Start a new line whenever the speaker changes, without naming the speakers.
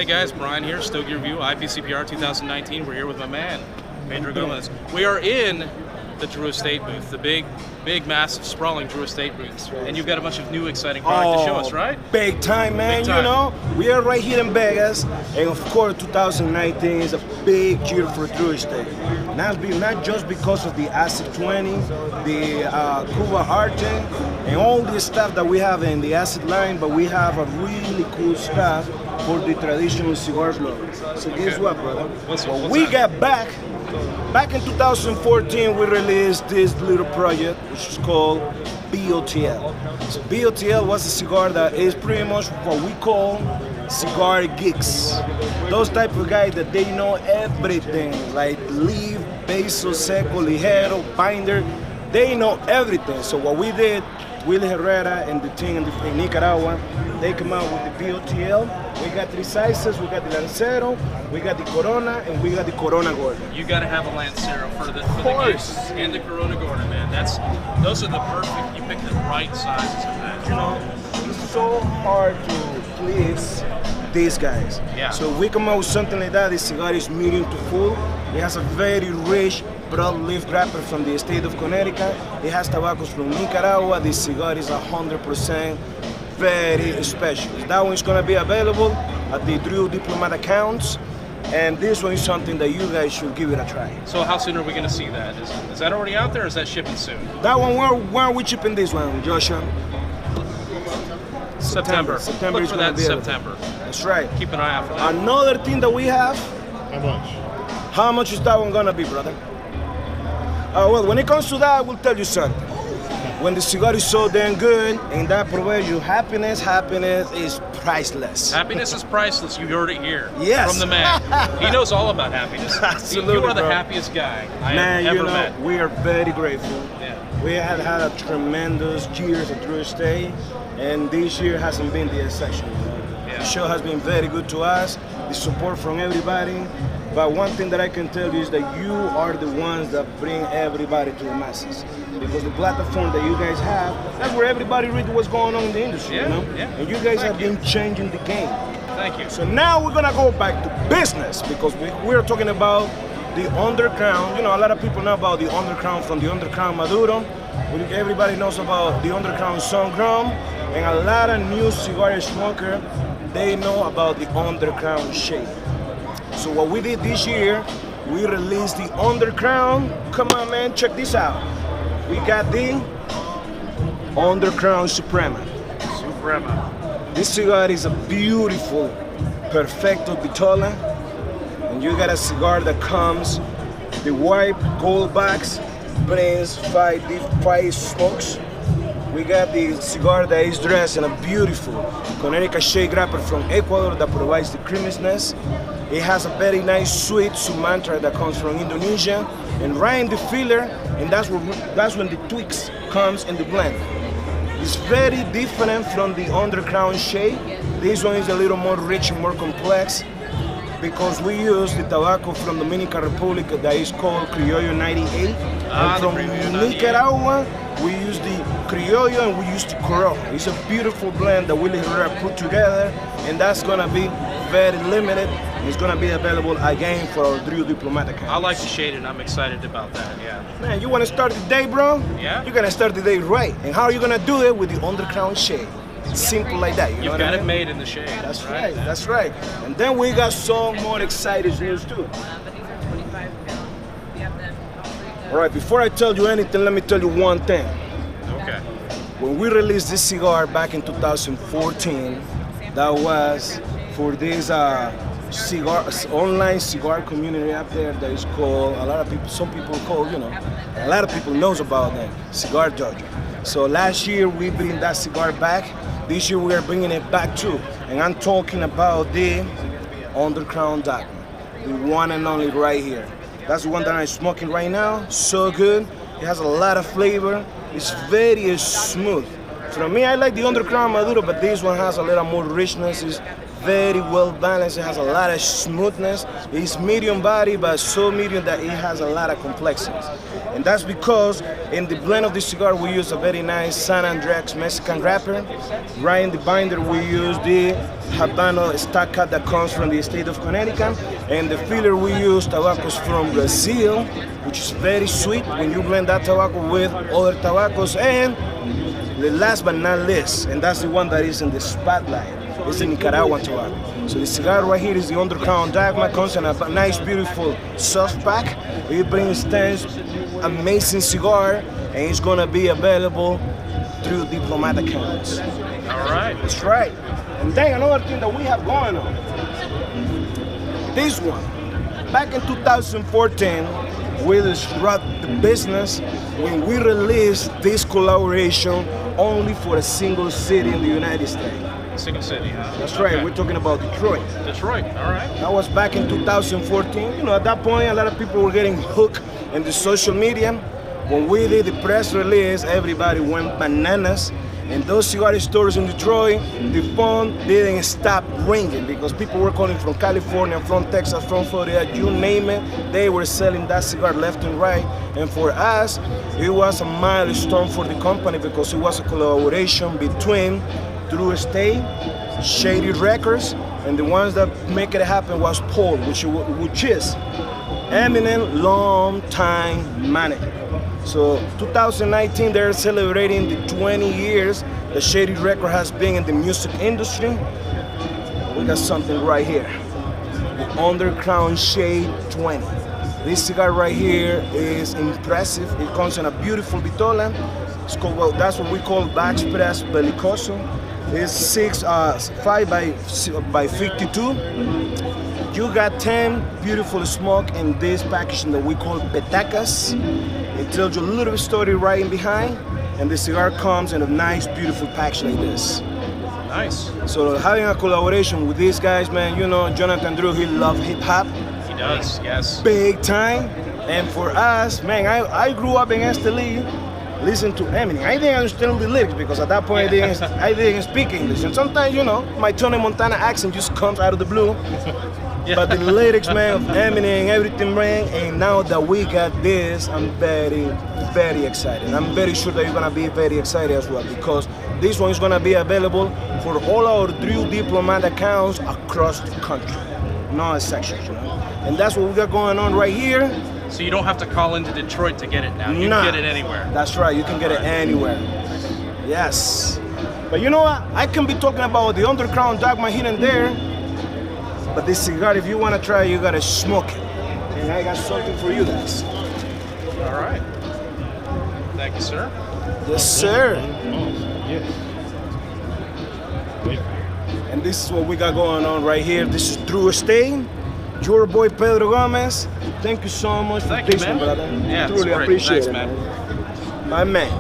guys, Brian here, Stogie Review, IPCPR 2019. We're here with my man, Pedro Gomez. We are in the Drew Estate booth, the big, massive, sprawling Drew Estate booth. And you've got a bunch of new exciting product to show us, right?
Big time, man.
Big time.
You know, we are right here in Vegas, and of course 2019 is a big year for Drew Estate. Not just because of the Acid 20, the Cuba Argent, and all the stuff that we have in the Acid line, but we have a really cool stuff for the traditional cigar lovers. So guess what, brother?
What's
we
that?
got back in 2014, we released this little project, which is called BOTL. So BOTL was a cigar that is pretty much what we call cigar geeks. Those type of guys that they know everything, like leaf, basil, seco, ligero, binder. They know everything. So what we did, Willie Herrera and the team in Nicaragua, they come out with the BOTL. We got three sizes. We got the Lancero, we got the Corona, and we got the Corona Gorda.
You got to have a Lancero for the geeks and the Corona Gorda, man. Those are the perfect. You pick the right sizes of that.
You know, it's so hard to please these guys.
Yeah.
So we come out with something like that. This cigar is medium to full. It has a very rich broadleaf wrapper from the state of Connecticut. It has tobaccos from Nicaragua. This cigar is 100% very special. That one is going to be available at the Drew Diplomat accounts. And this one is something that you guys should give it a try.
So how soon are we going to see that? Is that already out there, or is that shipping soon?
That one, where are we shipping this one, Joshua?
September. Look for that in September.
That's right.
Keep an eye out for that.
Another thing that we have.
How much?
How much is that one gonna be, brother? Well, when it comes to that, I will tell you something. When the cigar is so damn good and that provides you happiness, happiness is priceless.
Happiness is priceless. You heard it here.
Yes.
From the man. He knows all about happiness.
Absolutely,
you are the
bro.
happiest guy I have ever met.
We are very grateful.
Yeah.
We have had a tremendous years at Drew Estate, and this year hasn't been the exception.
Yeah.
The show has been very good to us, the support from everybody. But one thing that I can tell you is that you are the ones that bring everybody to the masses. Because the platform that you guys have, that's where everybody reads what's going on in the industry, you know?
Yeah.
And you guys have been changing the game.
Thank you.
So now we're gonna go back to business because we're talking about the Undercrown. You know, a lot of people know about the Undercrown from the Undercrown Maduro. Everybody knows about the Undercrown Sun-Grown. And a lot of new cigar smokers, they know about the Undercrown Shady. So what we did this year, we released the Undercrown. Come on, man, check this out. We got the Undercrown SUPREMA.
SUPREMA.
This cigar is a beautiful Perfecto Vitola. And you got a cigar that comes, the white gold box, brings five smokes. We got the cigar that is dressed in a beautiful Connecticut shade wrapper from Ecuador that provides the creaminess. It has a very nice sweet Sumatra that comes from Indonesia, and right in the filler, and that's when the tweaks comes in the blend. It's very different from the Undercrown shade. This one is a little more rich and more complex because we use the tobacco from the Dominican Republic that is called Criollo 98. And from Nicaragua, we use the Criollo and we use the Corona. It's a beautiful blend that Willie Herrera put together, and that's gonna be very limited. It's gonna be available again for our Drew Diplomat account.
I like the shade, and I'm excited about that. Yeah.
Man, you wanna start the day, bro?
Yeah.
You're gonna start the day right. And how are you gonna do it? With the Undercrown shade. It's simple like that.
You've got it made in the shade.
That's right. That's right. And then we got some more exciting news too. All right. Before I tell you anything, let me tell you one thing.
Okay.
When we released this cigar back in 2014, that was for this online cigar community out there that is called, some people call, you know, a lot of people knows about them, Cigar Dojo. So last year we bring that cigar back. This year we are bringing it back too. And I'm talking about the Undercrown Dogma, the one and only right here. That's the one that I'm smoking right now. So good. It has a lot of flavor. It's very smooth. For me, I like the Undercrown Maduro, but this one has a little more richness. It's very well balanced. It has a lot of smoothness. It's medium body, but so medium that it has a lot of complexities. And that's because in the blend of the cigar, we use a very nice San Andres Mexican wrapper. Right in the binder, we use the Habano stacca that comes from the state of Connecticut. And the filler, we use tobaccos from Brazil, which is very sweet when you blend that tobacco with other tobaccos. And the last but not least, and that's the one that is in the spotlight, is the Nicaraguan tobacco. So the cigar right here is the Undercrown Dogma. Comes in a nice, beautiful soft pack. It brings 10 amazing cigar, and it's gonna be available through Diplomat accounts.
All right.
That's right. And then another thing that we have going on, this one, back in 2014, we disrupted the business when we released this collaboration only for a single city in the United States.
Single city, huh?
That's right,
Okay.
we're talking about Detroit.
Detroit, all right.
That was back in 2014. You know, at that point, a lot of people were getting hooked in the social media. When we did the press release, everybody went bananas. And those cigar stores in Detroit, the phone didn't stop ringing because people were calling from California, from Texas, from Florida, you name it. They were selling that cigar left and right. And for us, it was a milestone for the company because it was a collaboration between True Estate, Shady Records, and the ones that make it happen was Paul, which is eminent long-time manager. So 2019, they're celebrating the 20 years that Shady Record has been in the music industry. We got something right here, the Undercrown Shade 20. This cigar right here is impressive. It comes in a beautiful bitola. It's called, well, that's what we call Backpress Belicoso. It's 5 by 52. You got 10 beautiful smoke in this packaging that we call petacas. It tells you a little bit story right in behind, and the cigar comes in a nice, beautiful package like this.
Nice.
So having a collaboration with these guys, man, you know, Jonathan Drew, he loves hip hop.
He does, yes.
Big time. And for us, man, I grew up in Esteli, listen to Eminem. I didn't understand the lyrics because at that point I didn't speak English. And sometimes, you know, my Tony Montana accent just comes out of the blue.
Yeah.
But the lyrics, man, of Eminem, everything rang. And now that we got this, I'm very, very excited. I'm very sure that you're gonna be very excited as well because this one is gonna be available for all our Drew Diplomat accounts across the country. No exceptions, you know. And that's what we got going on right here.
So you don't have to call into Detroit to get it now. You
Nah.
can get it anywhere.
That's right, you can get it anywhere. Yes. But you know what? I can be talking about the Undercrown Dogma here and there, but this cigar, if you want to try, you gotta smoke it. And I got something for you guys.
All right. Thank you, sir.
Yes, sir.
Yes.
And this is what we got going on right here. This is True Estate. Your boy Pedro Gomez. Thank you so much for
Thank you,
listening,
man.
brother.
Yeah, it's
Truly
great.
appreciate
Thanks,
it,
man.
My man.